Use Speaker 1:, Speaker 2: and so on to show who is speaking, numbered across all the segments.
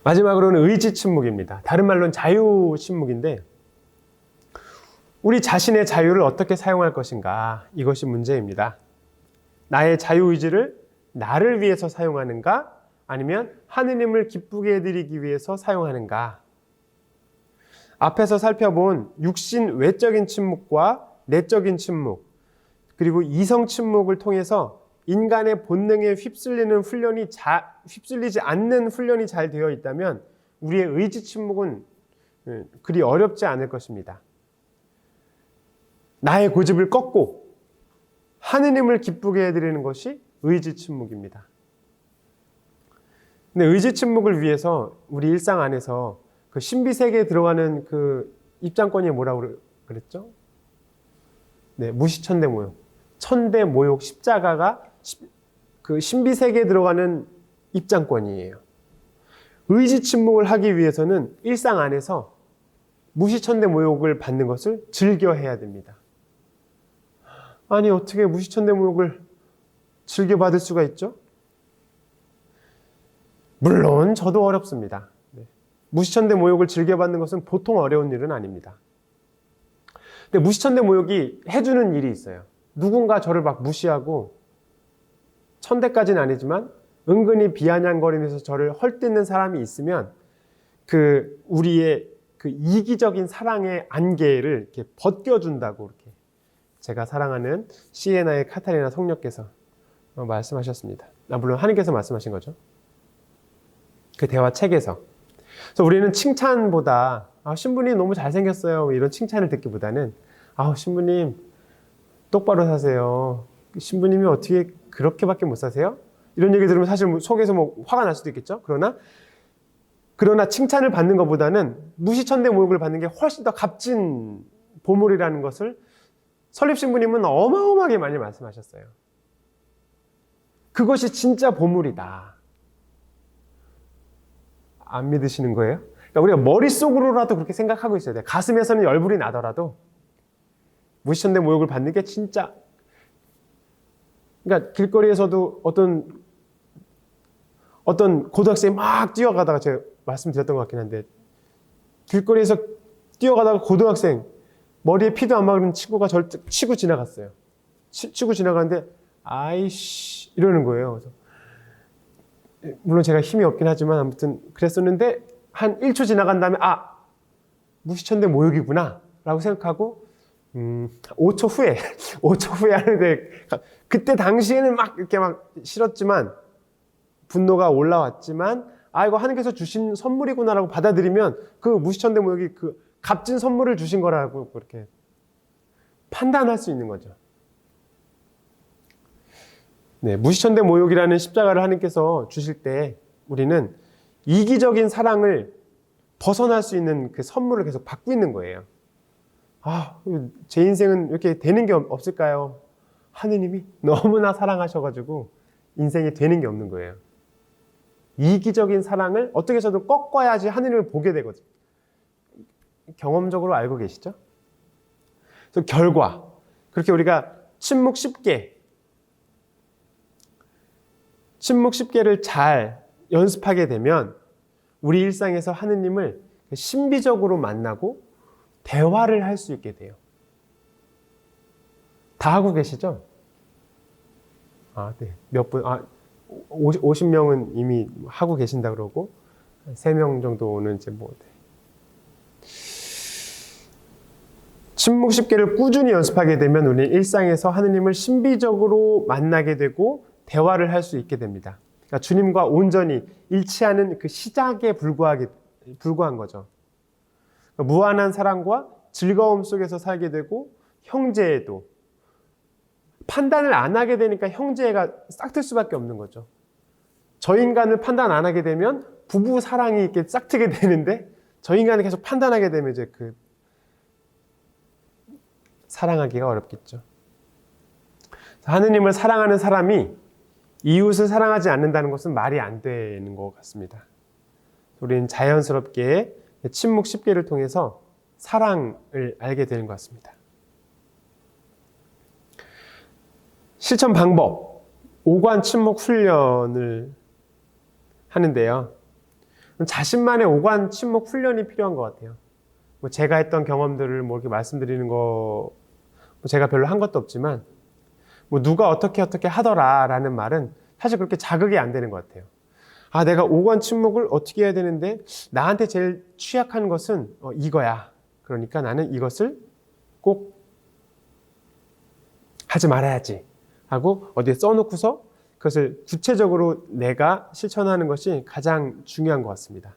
Speaker 1: 마지막으로는 의지 침묵입니다. 다른 말로는 자유 침묵인데, 우리 자신의 자유를 어떻게 사용할 것인가, 이것이 문제입니다. 나의 자유의지를 나를 위해서 사용하는가, 아니면 하느님을 기쁘게 해드리기 위해서 사용하는가. 앞에서 살펴본 육신 외적인 침묵과 내적인 침묵, 그리고 이성 침묵을 통해서 인간의 본능에 휩쓸리지 않는 훈련이 잘 되어 있다면 우리의 의지 침묵은 그리 어렵지 않을 것입니다. 나의 고집을 꺾고 하느님을 기쁘게 해드리는 것이 의지 침묵입니다. 근데 의지 침묵을 위해서 우리 일상 안에서 그 신비세계에 들어가는 그 입장권이 뭐라고 그랬죠? 네, 무시천대모욕. 천대모욕 십자가가 그 신비세계에 들어가는 입장권이에요. 의지 침묵을 하기 위해서는 일상 안에서 무시천대모욕을 받는 것을 즐겨해야 됩니다. 아니, 어떻게 무시천대모욕을 즐겨받을 수가 있죠? 물론 저도 어렵습니다. 무시천대모욕을 즐겨받는 것은 보통 어려운 일은 아닙니다. 근데 무시천대모욕이 해주는 일이 있어요. 누군가 저를 막 무시하고, 천대까지는 아니지만 은근히 비아냥거리면서 저를 헐뜯는 사람이 있으면 우리의 그 이기적인 사랑의 안개를 이렇게 벗겨준다고, 이렇게 제가 사랑하는 시에나의 카타리나 성녀께서 말씀하셨습니다. 물론 하나님께서 말씀하신 거죠. 그 대화 책에서. 그래서 우리는 칭찬보다 신부님 너무 잘생겼어요, 이런 칭찬을 듣기보다는 신부님 똑바로 사세요, 신부님이 어떻게 그렇게밖에 못 사세요? 이런 얘기 들으면 사실 속에서 화가 날 수도 있겠죠. 그러나 칭찬을 받는 것보다는 무시천대모욕을 받는 게 훨씬 더 값진 보물이라는 것을 설립신부님은 어마어마하게 많이 말씀하셨어요. 그것이 진짜 보물이다. 안 믿으시는 거예요? 그러니까 우리가 머릿속으로라도 그렇게 생각하고 있어야 돼요. 가슴에서는 열불이 나더라도 무시천대모욕을 받는 게 진짜, 그러니까 길거리에서도 어떤 고등학생이 막 뛰어가다가, 제가 말씀드렸던 것 같긴 한데, 길거리에서 뛰어가다가 고등학생 머리에 피도 안 마르는 친구가 저를 치고 지나갔어요. 치고 지나가는데 아이씨 이러는 거예요. 그래서 물론 제가 힘이 없긴 하지만 아무튼 그랬었는데, 한 1초 지나간 다음에 무시천대모욕이구나 라고 생각하고 5초 후에 하는데, 그때 당시에는 막 이렇게 막 싫었지만, 분노가 올라왔지만, 이거 하나님께서 주신 선물이구나라고 받아들이면 그 무시천대모욕이 그 값진 선물을 주신 거라고 그렇게 판단할 수 있는 거죠. 네, 무시천대모욕이라는 십자가를 하나님께서 주실 때 우리는 이기적인 사랑을 벗어날 수 있는 그 선물을 계속 받고 있는 거예요. 제 인생은 이렇게 되는 게 없을까요? 하느님이 너무나 사랑하셔가지고 인생이 되는 게 없는 거예요. 이기적인 사랑을 어떻게 해서든 꺾어야지 하느님을 보게 되거든요. 경험적으로 알고 계시죠? 그래서 결과, 그렇게 우리가 침묵 10개를 잘 연습하게 되면 우리 일상에서 하느님을 신비적으로 만나고 대화를 할 수 있게 돼요. 다 하고 계시죠? 네. 몇 분, 50명은 이미 하고 계신다 그러고, 3명 정도는 이제 침묵 10개를 꾸준히 연습하게 되면 우리 일상에서 하느님을 신비적으로 만나게 되고 대화를 할 수 있게 됩니다. 그러니까 주님과 온전히 일치하는 그 시작에 불과한 거죠. 그러니까 무한한 사랑과 즐거움 속에서 살게 되고, 형제에도 판단을 안 하게 되니까 형제가 싹틀 수밖에 없는 거죠. 저 인간을 판단 안 하게 되면 부부 사랑이 이렇게 싹트게 되는데, 저 인간을 계속 판단하게 되면 이제 사랑하기가 어렵겠죠. 하느님을 사랑하는 사람이 이웃을 사랑하지 않는다는 것은 말이 안 되는 것 같습니다. 우리는 자연스럽게 침묵 10개를 통해서 사랑을 알게 되는 것 같습니다. 실천 방법, 5관 침묵 훈련을 하는데요. 자신만의 오간 침묵 훈련이 필요한 것 같아요. 뭐 제가 했던 경험들을 뭐 이렇게 말씀드리는 거, 뭐 제가 별로 한 것도 없지만, 뭐 누가 어떻게 하더라라는 말은 사실 그렇게 자극이 안 되는 것 같아요. 아, 내가 오간 침묵을 어떻게 해야 되는데 나한테 제일 취약한 것은 이거야. 그러니까 나는 이것을 꼭 하지 말아야지 하고 어디에 써놓고서 그것을 구체적으로 내가 실천하는 것이 가장 중요한 것 같습니다.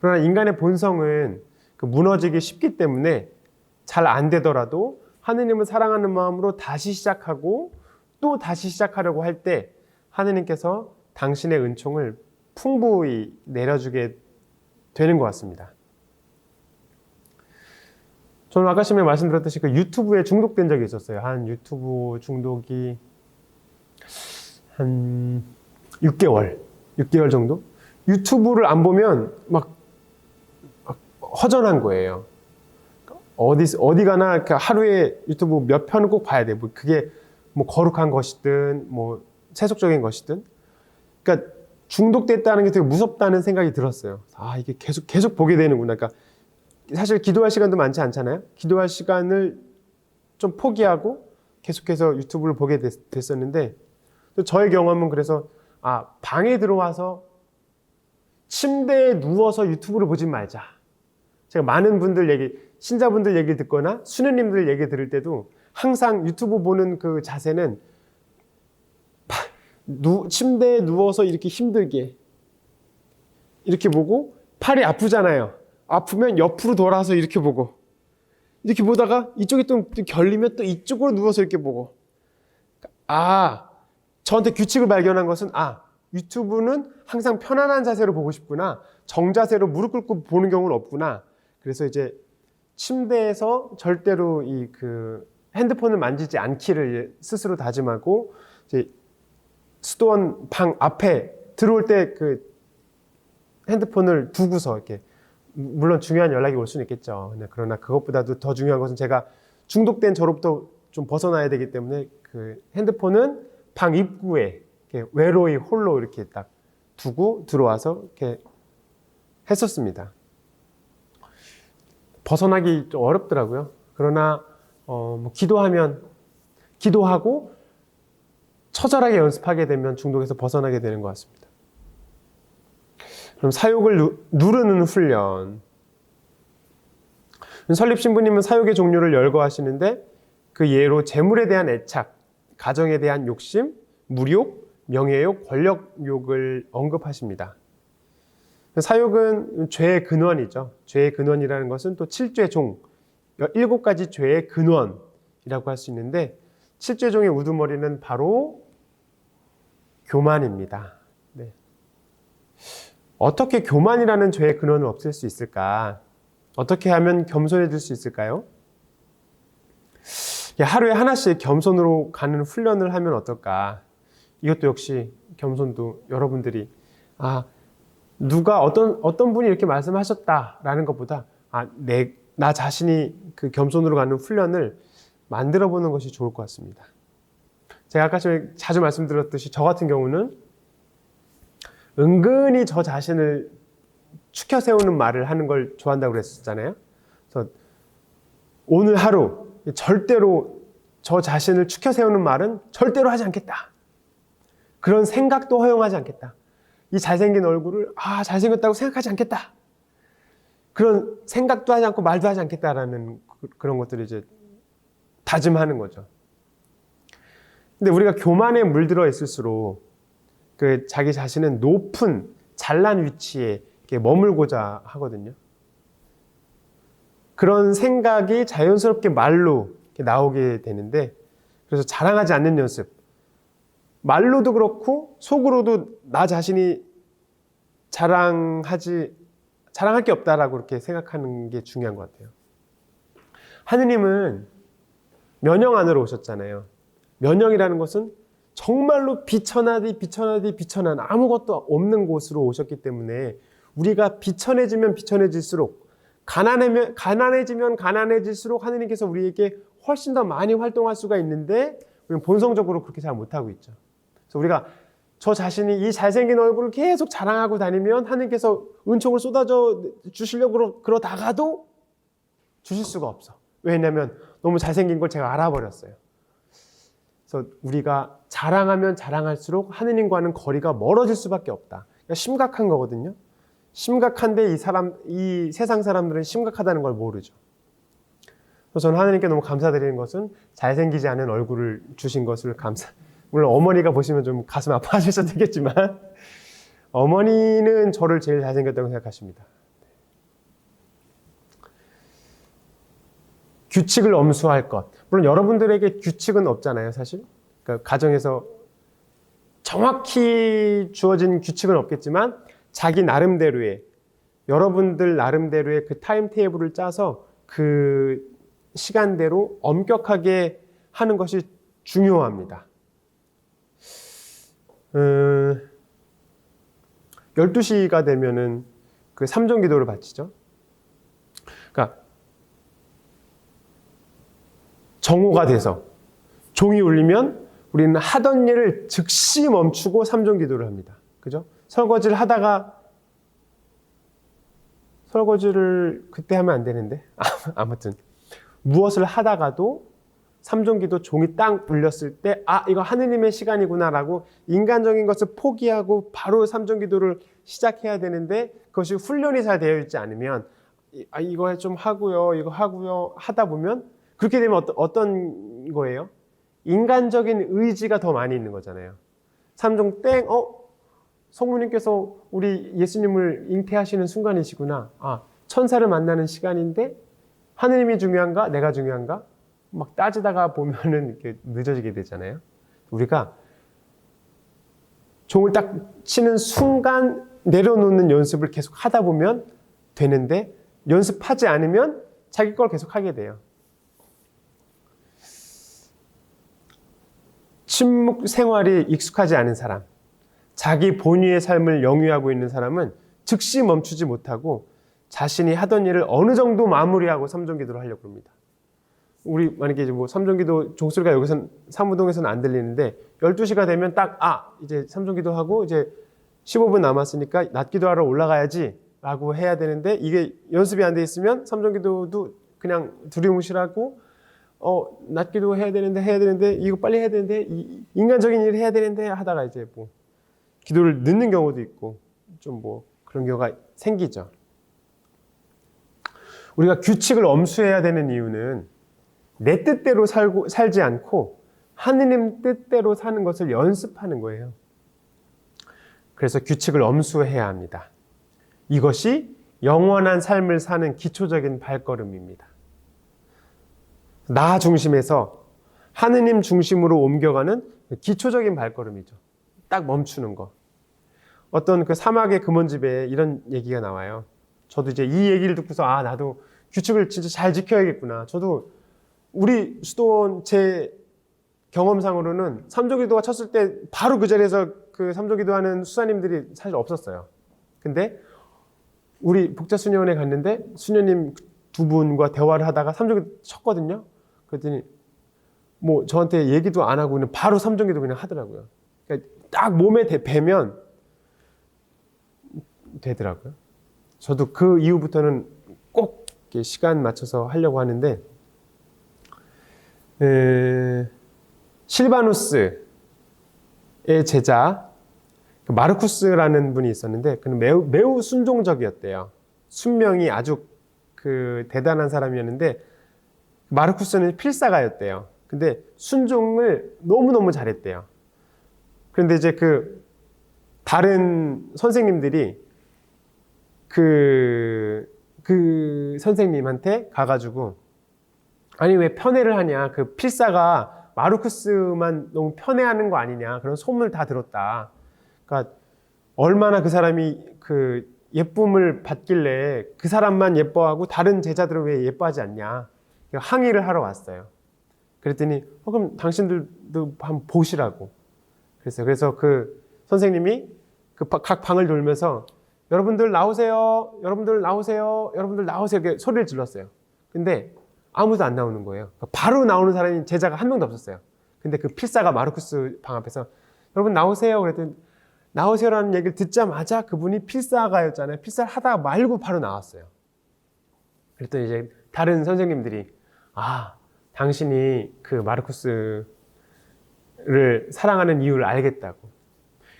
Speaker 1: 그러나 인간의 본성은 무너지기 쉽기 때문에 잘 안 되더라도 하느님을 사랑하는 마음으로 다시 시작하고 또 다시 시작하려고 할 때 하느님께서 당신의 은총을 풍부히 내려주게 되는 것 같습니다. 저는 아까 전에 말씀드렸듯이 그 유튜브에 중독된 적이 있었어요. 한 유튜브 중독이 한 6개월 정도? 유튜브를 안 보면 막 허전한 거예요. 어디 가나 하루에 유튜브 몇 편은 꼭 봐야 돼. 뭐 그게 뭐 거룩한 것이든 뭐 세속적인 것이든. 그러니까 중독됐다는 게 되게 무섭다는 생각이 들었어요. 아, 이게 계속 보게 되는구나. 그러니까 사실 기도할 시간도 많지 않잖아요. 기도할 시간을 좀 포기하고 계속해서 유튜브를 보게 됐었는데, 저의 경험은 그래서 방에 들어와서 침대에 누워서 유튜브를 보지 말자. 제가 많은 분들 신자분들 얘기 듣거나 수녀님들 얘기 들을 때도 항상 유튜브 보는 그 자세는 침대에 누워서 이렇게 힘들게 이렇게 보고, 팔이 아프잖아요. 아프면 옆으로 돌아서 이렇게 보고, 이렇게 보다가 이쪽이 또 결리면 또 이쪽으로 누워서 이렇게 보고. 저한테 규칙을 발견한 것은 유튜브는 항상 편안한 자세로 보고 싶구나. 정자세로 무릎 꿇고 보는 경우는 없구나. 그래서 이제 침대에서 절대로 핸드폰을 만지지 않기를 스스로 다짐하고, 이제 수도원 방 앞에 들어올 때 핸드폰을 두고서 이렇게, 물론 중요한 연락이 올 수는 있겠죠. 그러나 그것보다도 더 중요한 것은 제가 중독된 저로부터 좀 벗어나야 되기 때문에 핸드폰은 방 입구에 이렇게 외로이 홀로 이렇게 딱 두고 들어와서 이렇게 했었습니다. 벗어나기 좀 어렵더라고요. 그러나 기도하고 처절하게 연습하게 되면 중독에서 벗어나게 되는 것 같습니다. 그럼 사욕을 누르는 훈련. 설립 신부님은 사욕의 종류를 열거하시는데 그 예로 재물에 대한 애착, 가정에 대한 욕심, 무욕, 명예욕, 권력욕을 언급하십니다. 사욕은 죄의 근원이죠. 죄의 근원이라는 것은 또 7죄 종, 7가지 죄의 근원이라고 할 수 있는데, 7죄 종의 우두머리는 바로 교만입니다. 네. 어떻게 교만이라는 죄의 근원을 없앨 수 있을까? 어떻게 하면 겸손해질 수 있을까요? 하루에 하나씩 겸손으로 가는 훈련을 하면 어떨까? 이것도 역시 겸손도 여러분들이 누가 어떤 분이 이렇게 말씀하셨다라는 것보다 나 자신이 그 겸손으로 가는 훈련을 만들어 보는 것이 좋을 것 같습니다. 제가 아까 전에 자주 말씀드렸듯이 저 같은 경우는 은근히 저 자신을 추켜 세우는 말을 하는 걸 좋아한다고 그랬었잖아요. 그래서 오늘 하루 절대로 저 자신을 추켜 세우는 말은 절대로 하지 않겠다. 그런 생각도 허용하지 않겠다. 이 잘생긴 얼굴을 잘생겼다고 생각하지 않겠다. 그런 생각도 하지 않고 말도 하지 않겠다라는 그런 것들을 이제 다짐하는 거죠. 근데 우리가 교만에 물들어 있을수록 자기 자신은 높은 잘난 위치에 머물고자 하거든요. 그런 생각이 자연스럽게 말로 나오게 되는데, 그래서 자랑하지 않는 연습. 말로도 그렇고 속으로도 나 자신이 자랑할 게 없다라고 그렇게 생각하는 게 중요한 것 같아요. 하느님은 면형 안으로 오셨잖아요. 면형이라는 것은 정말로 비천한 아무것도 없는 곳으로 오셨기 때문에 우리가 비천해지면 비천해질수록, 가난해지면 가난해질수록 하느님께서 우리에게 훨씬 더 많이 활동할 수가 있는데 우리는 본성적으로 그렇게 잘 못하고 있죠. 그래서 우리가 저 자신이 이 잘생긴 얼굴을 계속 자랑하고 다니면 하나님께서 은총을 쏟아져 주시려고 그러다가도 주실 수가 없어. 왜냐하면 너무 잘생긴 걸 제가 알아버렸어요. 그래서 우리가 자랑하면 자랑할수록 하느님과는 거리가 멀어질 수밖에 없다. 그러니까 심각한 거거든요. 심각한데 이 세상 사람들은 심각하다는 걸 모르죠. 그래서 저는 하느님께 너무 감사드리는 것은 잘생기지 않은 얼굴을 주신 것을 물론 어머니가 보시면 좀 가슴 아파하실 수도 있겠지만 어머니는 저를 제일 잘생겼다고 생각하십니다. 규칙을 엄수할 것. 물론 여러분들에게 규칙은 없잖아요, 사실. 그러니까 가정에서 정확히 주어진 규칙은 없겠지만 자기 나름대로의, 여러분들 나름대로의 그 타임 테이블을 짜서 그 시간대로 엄격하게 하는 것이 중요합니다. 12시가 되면은 그 삼종 기도를 바치죠. 그러니까 정오가 돼서 종이 울리면 우리는 하던 일을 즉시 멈추고 삼종 기도를 합니다. 그죠? 설거지를 하다가 설거지를 그때 하면 안 되는데 아무튼 무엇을 하다가도 삼종기도 종이 딱 울렸을 때 이거 하느님의 시간이구나라고 인간적인 것을 포기하고 바로 삼종기도를 시작해야 되는데 그것이 훈련이 잘 되어 있지 않으면 이거 좀 하고요, 이거 하고요 하다 보면 그렇게 되면 어떤 거예요? 인간적인 의지가 더 많이 있는 거잖아요. 삼종 땡, 성모님께서 우리 예수님을 잉태하시는 순간이시구나. 천사를 만나는 시간인데 하느님이 중요한가? 내가 중요한가? 막 따지다가 보면은 이렇게 늦어지게 되잖아요. 우리가 종을 딱 치는 순간 내려놓는 연습을 계속 하다 보면 되는데 연습하지 않으면 자기 걸 계속 하게 돼요. 침묵 생활이 익숙하지 않은 사람, 자기 본위의 삶을 영위하고 있는 사람은 즉시 멈추지 못하고 자신이 하던 일을 어느 정도 마무리하고 삼종기도를 하려고 합니다. 우리 만약에 이제 삼종기도 종소리가 여기선 사무동에서는 안 들리는데 12시가 되면 딱 이제 삼종기도 하고 이제 15분 남았으니까 낮기도하러 올라가야지 라고 해야 되는데 이게 연습이 안 돼 있으면 삼종기도도 그냥 두리뭉실하고 낮기도 해야 되는데 이거 빨리 해야 되는데 인간적인 일을 해야 되는데 하다가 이제 기도를 늦는 경우도 있고 좀 그런 경우가 생기죠. 우리가 규칙을 엄수해야 되는 이유는 내 뜻대로 살지 않고 하느님 뜻대로 사는 것을 연습하는 거예요. 그래서 규칙을 엄수해야 합니다. 이것이 영원한 삶을 사는 기초적인 발걸음입니다. 나 중심에서 하느님 중심으로 옮겨가는 기초적인 발걸음이죠. 딱 멈추는 거. 어떤 그 사막의 금원집에 이런 얘기가 나와요. 저도 이제 이 얘기를 듣고서 나도 규칙을 진짜 잘 지켜야겠구나. 저도 우리 수도원 제 경험상으로는 삼종기도가 쳤을 때 바로 그 자리에서 그 삼종기도하는 수사님들이 사실 없었어요. 근데 우리 복자수녀원에 갔는데 수녀님 두 분과 대화를 하다가 삼종기도 쳤거든요. 그랬더니 저한테 얘기도 안 하고 그냥 바로 삼종기도 그냥 하더라고요. 그러니까 딱 몸에 배면 되더라고요. 저도 그 이후부터는 꼭 시간 맞춰서 하려고 하는데 실바누스의 제자 마르쿠스라는 분이 있었는데 그는 매우 순종적이었대요. 순명이 아주 그 대단한 사람이었는데 마르쿠스는 필사가였대요. 근데 순종을 너무너무 잘했대요. 그런데 이제 그 다른 선생님들이 그 선생님한테 가가지고 아니 왜 편애를 하냐, 그 필사가 마르쿠스만 너무 편애하는 거 아니냐, 그런 소문을 다 들었다. 그러니까 얼마나 그 사람이 그 예쁨을 받길래 그 사람만 예뻐하고 다른 제자들은 왜 예뻐하지 않냐, 항의를 하러 왔어요. 그랬더니 그럼 당신들도 한번 보시라고 그랬어요. 그래서 그 선생님이 그 각 방을 돌면서 여러분들 나오세요, 여러분들 나오세요, 여러분들 나오세요 이렇게 소리를 질렀어요. 근데 아무도 안 나오는 거예요. 바로 나오는 사람이 제자가 한 명도 없었어요. 근데 그 필사가 마르쿠스 방 앞에서 여러분 나오세요 그랬더니 나오세요라는 얘기를 듣자마자 그분이 필사가였잖아요. 필사를 하다가 말고 바로 나왔어요. 그랬더니 이제 다른 선생님들이 당신이 그 마르쿠스를 사랑하는 이유를 알겠다고.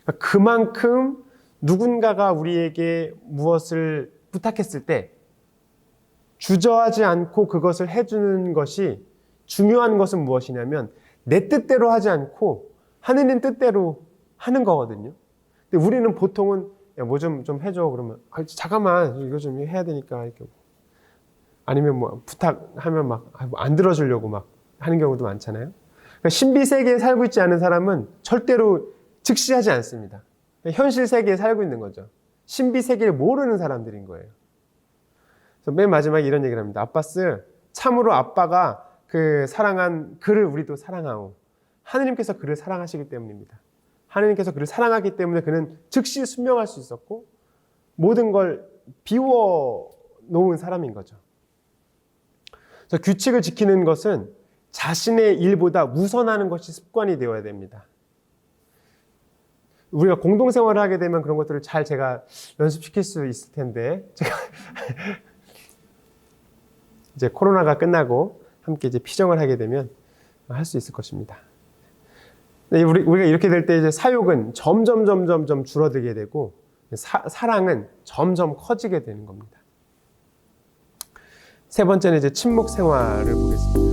Speaker 1: 그러니까 그만큼 누군가가 우리에게 무엇을 부탁했을 때 주저하지 않고 그것을 해주는 것이 중요한 것은 무엇이냐면 내 뜻대로 하지 않고 하느님 뜻대로 하는 거거든요. 근데 우리는 보통은 뭐 좀 해줘 그러면 잠깐만 이거 좀 해야 되니까 이렇게 아니면 뭐 부탁하면 막 안 들어주려고 막 하는 경우도 많잖아요. 그러니까 신비 세계에 살고 있지 않은 사람은 절대로 즉시하지 않습니다. 현실 세계에 살고 있는 거죠. 신비 세계를 모르는 사람들인 거예요. 그래서 맨 마지막에 이런 얘기를 합니다. 아빠스, 참으로 아빠가 그 사랑한 그를 우리도 사랑하오. 하느님께서 그를 사랑하시기 때문입니다. 하느님께서 그를 사랑하기 때문에 그는 즉시 순명할 수 있었고 모든 걸 비워 놓은 사람인 거죠. 그래서 규칙을 지키는 것은 자신의 일보다 우선하는 것이 습관이 되어야 됩니다. 우리가 공동생활을 하게 되면 그런 것들을 잘 제가 연습시킬 수 있을 텐데 제가 이제 코로나가 끝나고 함께 이제 피정을 하게 되면 할 수 있을 것입니다. 우리가 이렇게 될 때 이제 사욕은 점점 줄어들게 되고 사랑은 점점 커지게 되는 겁니다. 세 번째는 이제 침묵 생활을 보겠습니다.